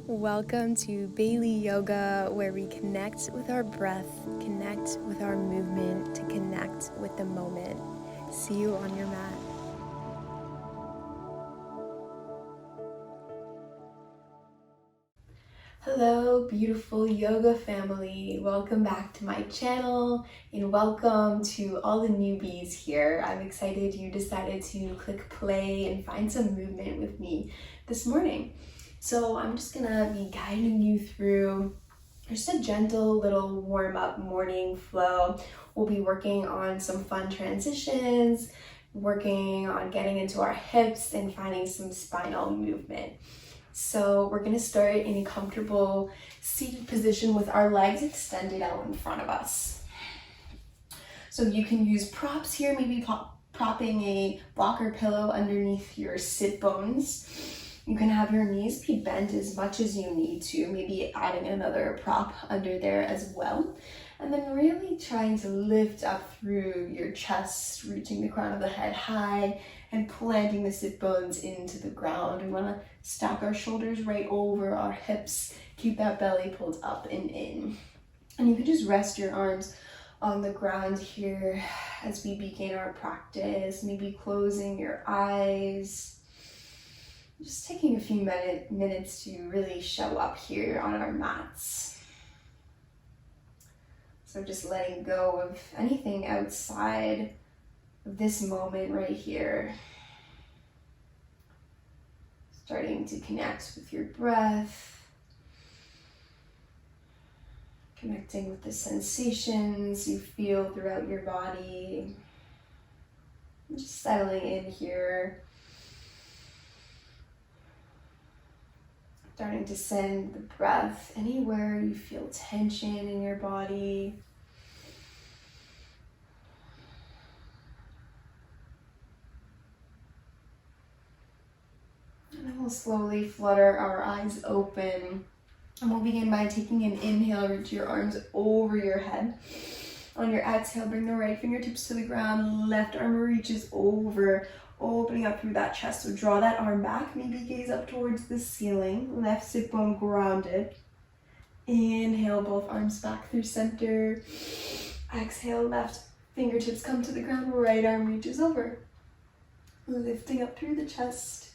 Welcome to Baileyyyoga, where we connect with our breath, connect with our movement, to connect with the moment. See you on your mat. Hello, beautiful yoga family. Welcome back to my channel and welcome to all the newbies here. I'm excited you decided to click play and find some movement with me this morning. So I'm just gonna be guiding you through just a gentle little warm-up morning flow. We'll be working on some fun transitions, working on getting into our hips and finding some spinal movement. So we're gonna start in a comfortable seated position with our legs extended out in front of us. So you can use props here, maybe propping a blocker pillow underneath your sit bones. You can have your knees be bent as much as you need to, maybe adding another prop under there as well. And then really trying to lift up through your chest, reaching the crown of the head high and planting the sit bones into the ground. We want to stack our shoulders right over our hips, keep that belly pulled up and in. And you can just rest your arms on the ground here as we begin our practice, maybe closing your eyes. Just taking a few minutes to really show up here on our mats. So just letting go of anything outside of this moment right here. Starting to connect with your breath. Connecting with the sensations you feel throughout your body. Just settling in here. Starting to send the breath anywhere you feel tension in your body. And then we'll slowly flutter our eyes open. And we'll begin by taking an inhale, reach your arms over your head. On your exhale, bring the right fingertips to the ground, left arm reaches over, opening up through that chest. So draw that arm back, maybe gaze up towards the ceiling, left sit bone grounded. Inhale, both arms back through center. Exhale, left fingertips come to the ground, right arm reaches over. Lifting up through the chest.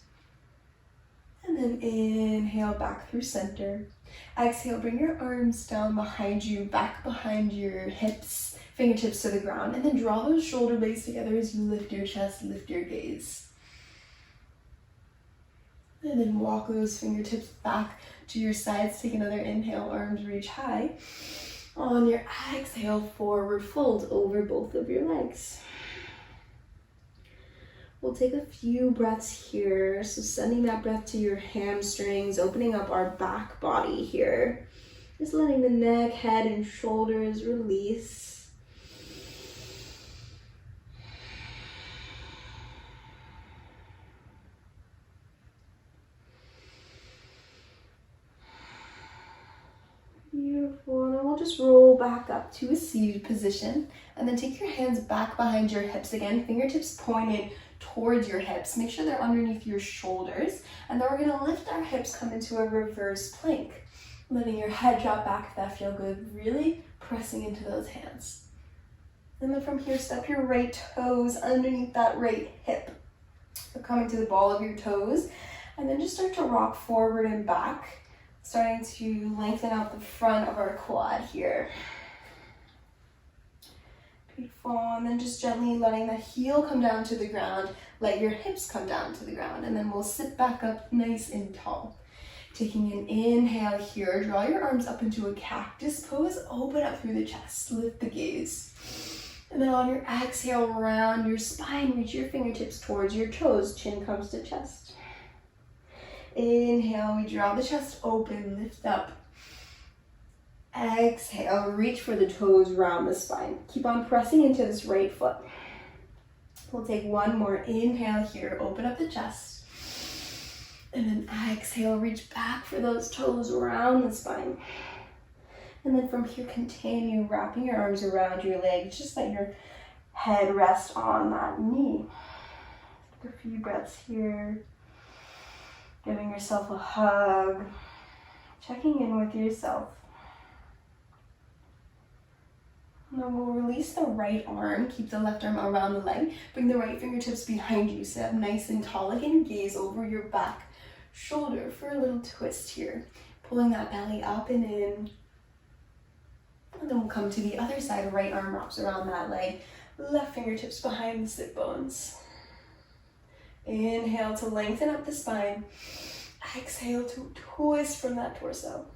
And then inhale, back through center. Exhale, bring your arms down behind you, back behind your hips, fingertips to the ground, and then draw those shoulder blades together as you lift your chest, lift your gaze. And then walk those fingertips back to your sides. Take another inhale, arms reach high. On your exhale, forward fold over both of your legs. We'll take a few breaths here. So sending that breath to your hamstrings, opening up our back body here. Just letting the neck, head, and shoulders release. Beautiful. And then we'll just roll back up to a seated position. And then take your hands back behind your hips again, fingertips pointed towards your hips. Make sure they're underneath your shoulders. And then we're gonna lift our hips, come into a reverse plank. Letting your head drop back if that feels good. Really pressing into those hands. And then from here, step your right toes underneath that right hip. So coming to the ball of your toes. And then just start to rock forward and back. Starting to lengthen out the front of our quad here. Beautiful, and then just gently letting the heel come down to the ground, let your hips come down to the ground, and then we'll sit back up nice and tall. Taking an inhale here, draw your arms up into a cactus pose, open up through the chest, lift the gaze. And then on your exhale, round your spine, reach your fingertips towards your toes, chin comes to chest. Inhale, we draw the chest open, lift up. Exhale, reach for the toes, round the spine. Keep on pressing into this right foot. We'll take one more inhale here, open up the chest. And then exhale, reach back for those toes, round the spine. And then from here, continue wrapping your arms around your legs. Just let your head rest on that knee. Take a few breaths here. Giving yourself a hug. checking in with yourself. And then we'll release the right arm, keep the left arm around the leg, bring the right fingertips behind you, sit up nice and tall. Again, gaze over your back shoulder for a little twist here. Pulling that belly up and in. And then we'll come to the other side, right arm wraps around that leg, left fingertips behind the sit bones. Inhale to lengthen up the spine. Exhale to twist from that torso.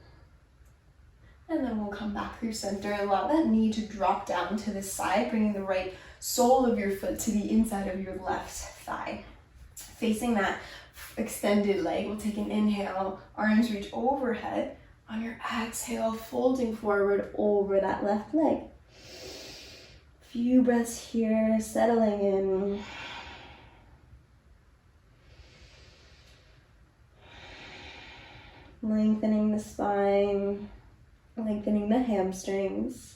And then we'll come back through center and allow that knee to drop down to the side, bringing the right sole of your foot to the inside of your left thigh. Facing that extended leg, we'll take an inhale, arms reach overhead. On your exhale, folding forward over that left leg. Few breaths here, settling in. Lengthening the spine, lengthening the hamstrings.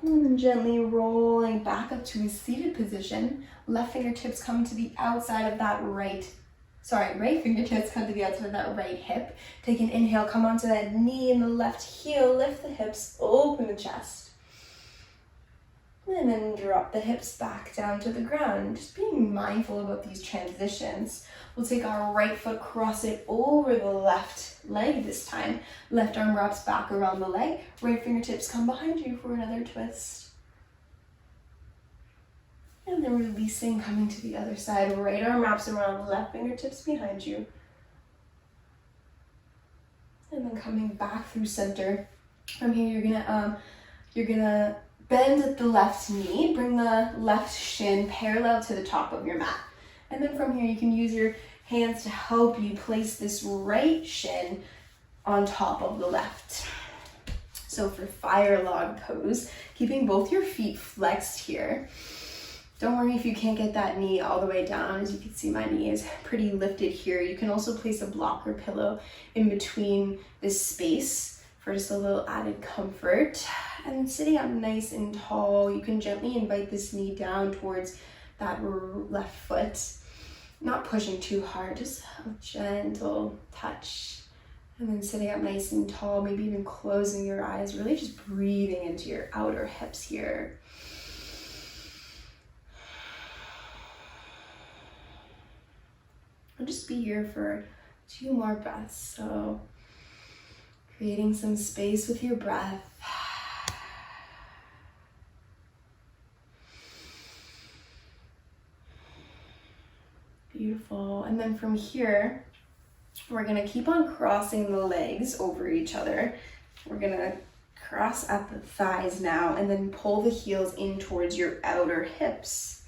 And then gently rolling back up to a seated position. Left fingertips come to the outside of that right fingertips come to the outside of that right hip. Take an inhale, come onto that knee and the left heel, lift the hips, open the chest. And then drop the hips back down to the ground. Just being mindful about these transitions. We'll take our right foot, cross it over the left leg this time. Left arm wraps back around the leg. Right fingertips come behind you for another twist. And then releasing, coming to the other side. Right arm wraps around, left fingertips behind you. And then coming back through center. From here, you're gonna bend at the left knee. Bring the left shin parallel to the top of your mat. And then from here, you can use your hands to help you place this right shin on top of the left. So for fire log pose, keeping both your feet flexed here. Don't worry if you can't get that knee all the way down. As you can see, my knee is pretty lifted here. You can also place a block or pillow in between this space for just a little added comfort. And sitting up nice and tall, you can gently invite this knee down towards that left foot. Not pushing too hard, just a gentle touch. And then sitting up nice and tall, maybe even closing your eyes, really just breathing into your outer hips here. I'll just be here for 2 more breaths. So creating some space with your breath. Beautiful. And then from here, we're gonna keep on crossing the legs over each other. We're gonna cross at the thighs now and then pull the heels in towards your outer hips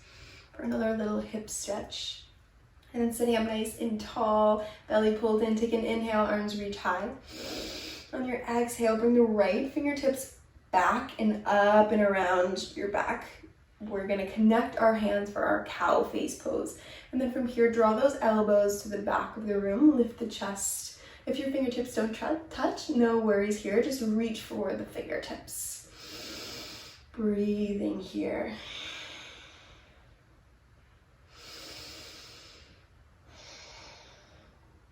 for another little hip stretch. And then sitting up nice and tall, belly pulled in, take an inhale, arms reach high. On your exhale, bring the right fingertips back and up and around your back. We're gonna connect our hands for our cow face pose. And then from here, draw those elbows to the back of the room, lift the chest. If your fingertips don't touch, no worries here, just reach for the fingertips. Breathing here.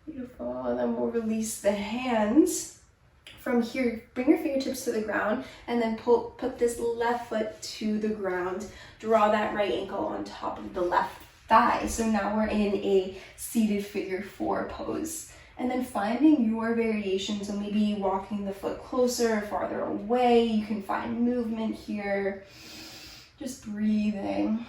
Beautiful, and then we'll release the hands. From here, bring your fingertips to the ground and then put this left foot to the ground. Draw that right ankle on top of the left thigh. So now we're in a seated figure 4 pose. And then finding your variation, so maybe walking the foot closer or farther away. You can find movement here. Just breathing.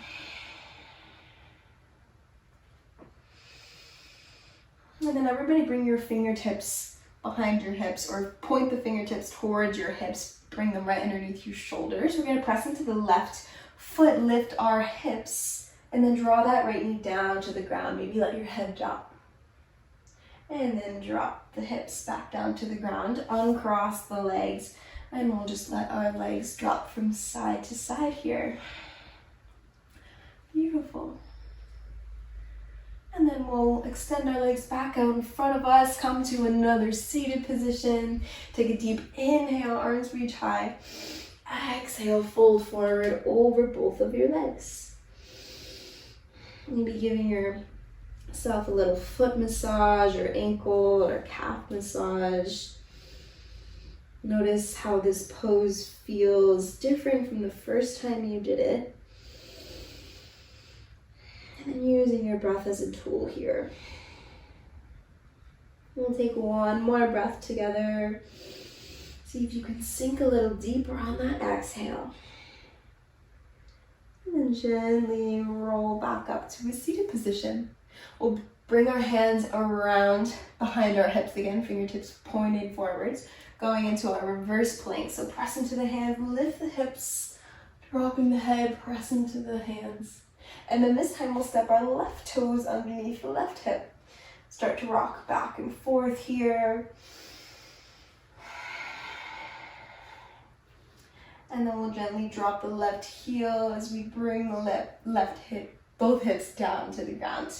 And then everybody bring your fingertips behind your hips or point the fingertips towards your hips. Bring them right underneath your shoulders. We're gonna press into the left foot, lift our hips, and then draw that right knee down to the ground. Maybe let your head drop. And then drop the hips back down to the ground. Uncross the legs, and we'll just let our legs drop from side to side here. Beautiful. And then we'll extend our legs back out in front of us, come to another seated position. Take a deep inhale, arms reach high. Exhale, fold forward over both of your legs. Maybe giving your yourself a little foot massage or ankle or calf massage. Notice how this pose feels different from the first time you did it. And then using your breath as a tool here. We'll take one more breath together. See if you can sink a little deeper on that exhale. And then gently roll back up to a seated position. We'll bring our hands around behind our hips again, fingertips pointed forwards, going into our reverse plank. So press into the hands, lift the hips, dropping the head, press into the hands. And then this time we'll step our left toes underneath the left hip. Start to rock back and forth here. And then we'll gently drop the left heel as we bring the left hip, both hips down to the ground.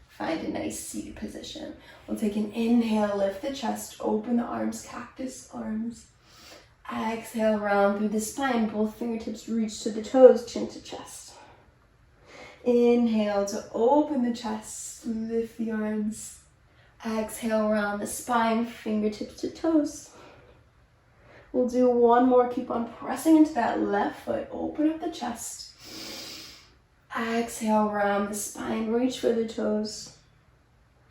Find a nice seated position. We'll take an inhale, lift the chest, open the arms, cactus arms. Exhale, round through the spine, both fingertips reach to the toes, chin to chest. Inhale to open the chest, lift the arms. Exhale, round the spine, fingertips to toes. We'll do one more, keep on pressing into that left foot, open up the chest. Exhale, round the spine, reach for the toes.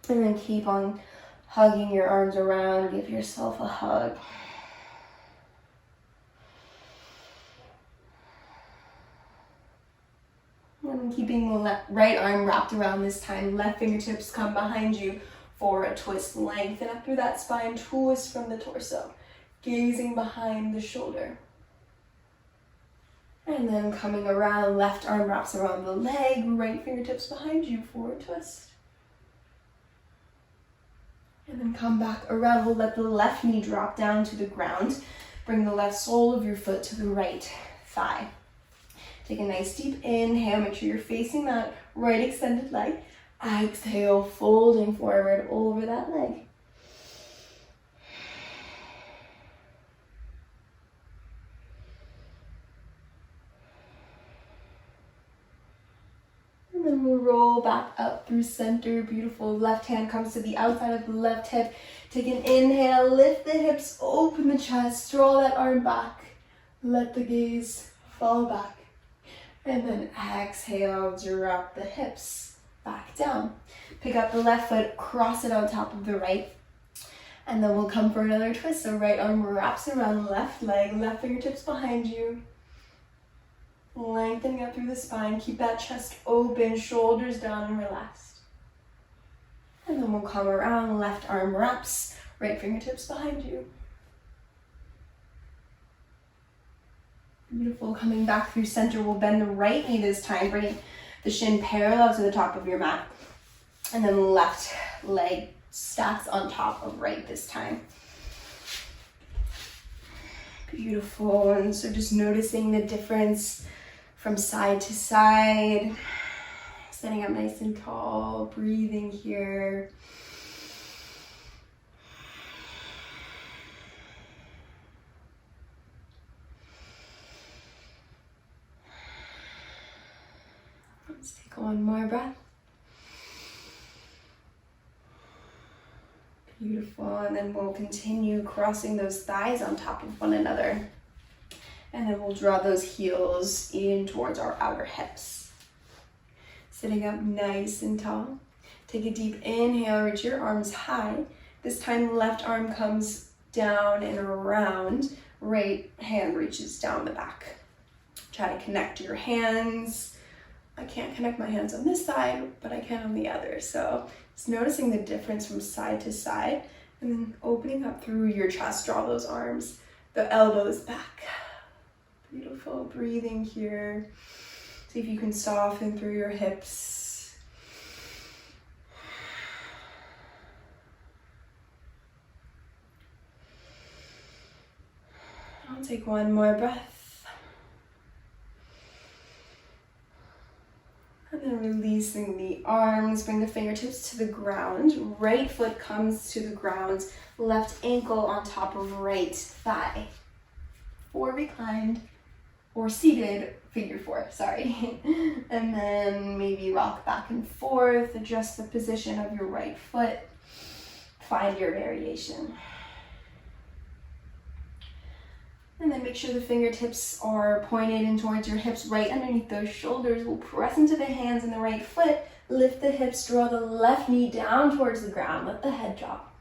And then keep on hugging your arms around, give yourself a hug. And keeping the right arm wrapped around this time, left fingertips come behind you for a twist. Lengthen up through that spine, twist from the torso, gazing behind the shoulder. And then coming around, left arm wraps around the leg, right fingertips behind you for a twist. And then come back around, we'll let the left knee drop down to the ground. Bring the left sole of your foot to the right thigh. Take a nice deep inhale, make sure you're facing that right extended leg. Exhale, folding forward over that leg. And then we'll roll back up through center. Beautiful. Left hand comes to the outside of the left hip. Take an inhale, lift the hips, open the chest, draw that arm back. Let the gaze fall back. And then exhale, drop the hips back down. Pick up the left foot, cross it on top of the right. And then we'll come for another twist. So right arm wraps around the left leg, left fingertips behind you. Lengthening up through the spine. Keep that chest open, shoulders down and relaxed. And then we'll come around, left arm wraps, right fingertips behind you. Beautiful. Coming back through center, we'll bend the right knee this time, bringing the shin parallel to the top of your mat. And then left leg stacks on top of right this time. Beautiful. And so just noticing the difference from side to side. Standing up nice and tall, breathing here. Let's take one more breath. Beautiful, and then we'll continue crossing those thighs on top of one another. And then we'll draw those heels in towards our outer hips. Sitting up nice and tall. Take a deep inhale, reach your arms high. This time left arm comes down and around. Right hand reaches down the back. Try to connect your hands. I can't connect my hands on this side, but I can on the other. So just noticing the difference from side to side, and then opening up through your chest, draw those arms, the elbows back. Beautiful, breathing here. See if you can soften through your hips. I'll take one more breath. And then releasing the arms, bring the fingertips to the ground. Right foot comes to the ground, left ankle on top of right thigh. 4 reclined, or seated figure four, sorry. And then maybe rock back and forth, adjust the position of your right foot, find your variation. And then make sure the fingertips are pointed in towards your hips, right underneath those shoulders. We'll press into the hands and the right foot, lift the hips, draw the left knee down towards the ground, let the head drop.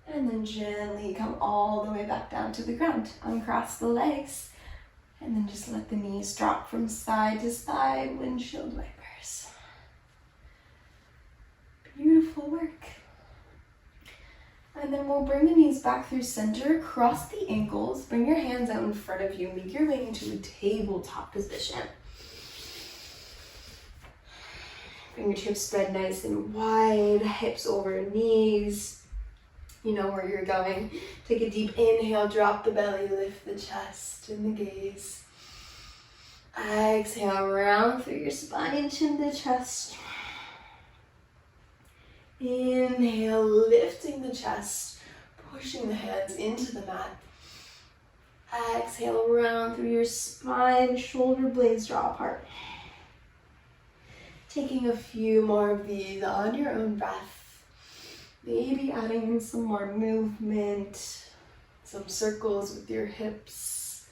And then gently come all the way back down to the ground. Uncross the legs, and then just let the knees drop from side to side, windshield wipers. Beautiful work. And then we'll bring the knees back through center, cross the ankles, bring your hands out in front of you, make your way into a tabletop position. Fingertips spread nice and wide, hips over knees. You know where you're going. Take a deep inhale, drop the belly, lift the chest and the gaze. Exhale, round through your spine, chin to chest. Inhale, lifting the chest, pushing the hands into the mat. Exhale, round through your spine, shoulder blades draw apart. Taking a few more of these on your own breath. Maybe adding in some more movement, some circles with your hips,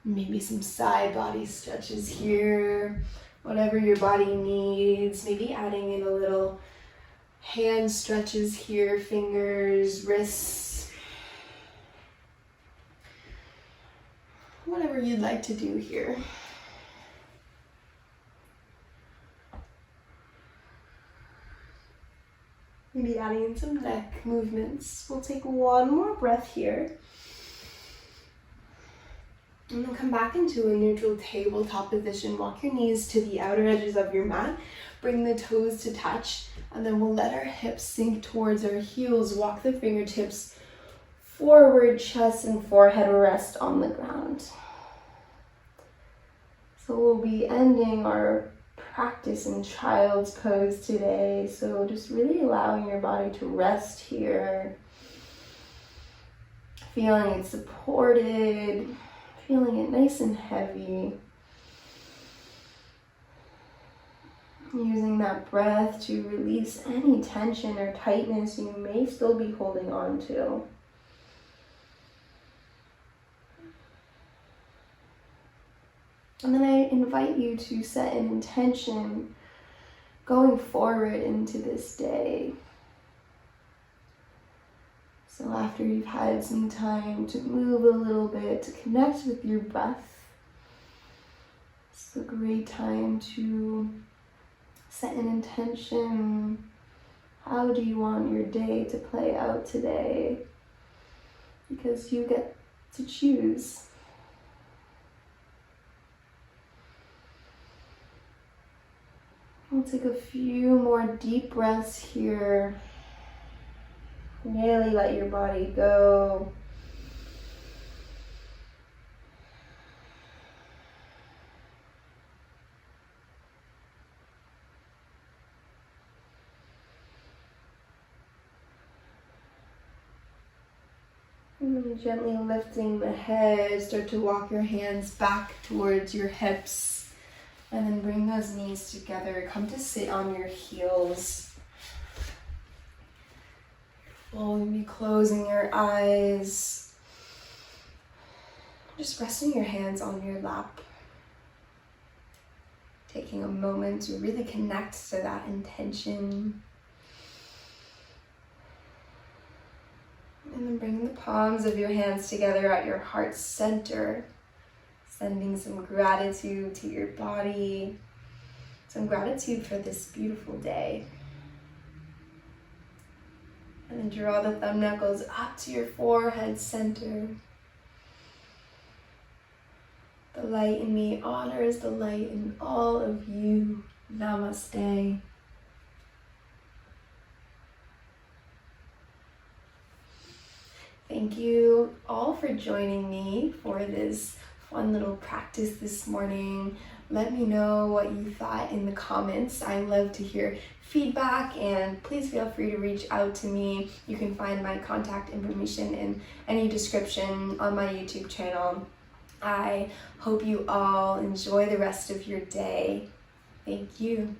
maybe some side body stretches here, whatever your body needs. Maybe adding in a little hand stretches here, fingers, wrists, whatever you'd like to do here. Maybe adding in some neck movements. We'll take one more breath here. And then come back into a neutral tabletop position. Walk your knees to the outer edges of your mat. Bring the toes to touch. And then we'll let our hips sink towards our heels. Walk the fingertips forward, chest and forehead rest on the ground. So we'll be ending our practice in child's pose today. So just really allowing your body to rest here. Feeling it supported, feeling it nice and heavy. Using that breath to release any tension or tightness you may still be holding on to. And then I invite you to set an intention going forward into this day. So after you've had some time to move a little bit, to connect with your breath, it's a great time to set an intention. How do you want your day to play out today? Because you get to choose. We'll take a few more deep breaths here. Really let your body go. And then gently lifting the head, start to walk your hands back towards your hips. And then bring those knees together. Come to sit on your heels. Slowly closing your eyes. Just resting your hands on your lap. Taking a moment to really connect to that intention. And then bring the palms of your hands together at your heart center. Sending some gratitude to your body, some gratitude for this beautiful day. And then draw the thumb knuckles up to your forehead center. The light in me honors the light in all of you. Namaste. Thank you all for joining me for this fun little practice this morning. Let me know what you thought in the comments. I love to hear feedback, and please feel free to reach out to me. You can find my contact information in any description on my YouTube channel. I hope you all enjoy the rest of your day. Thank you.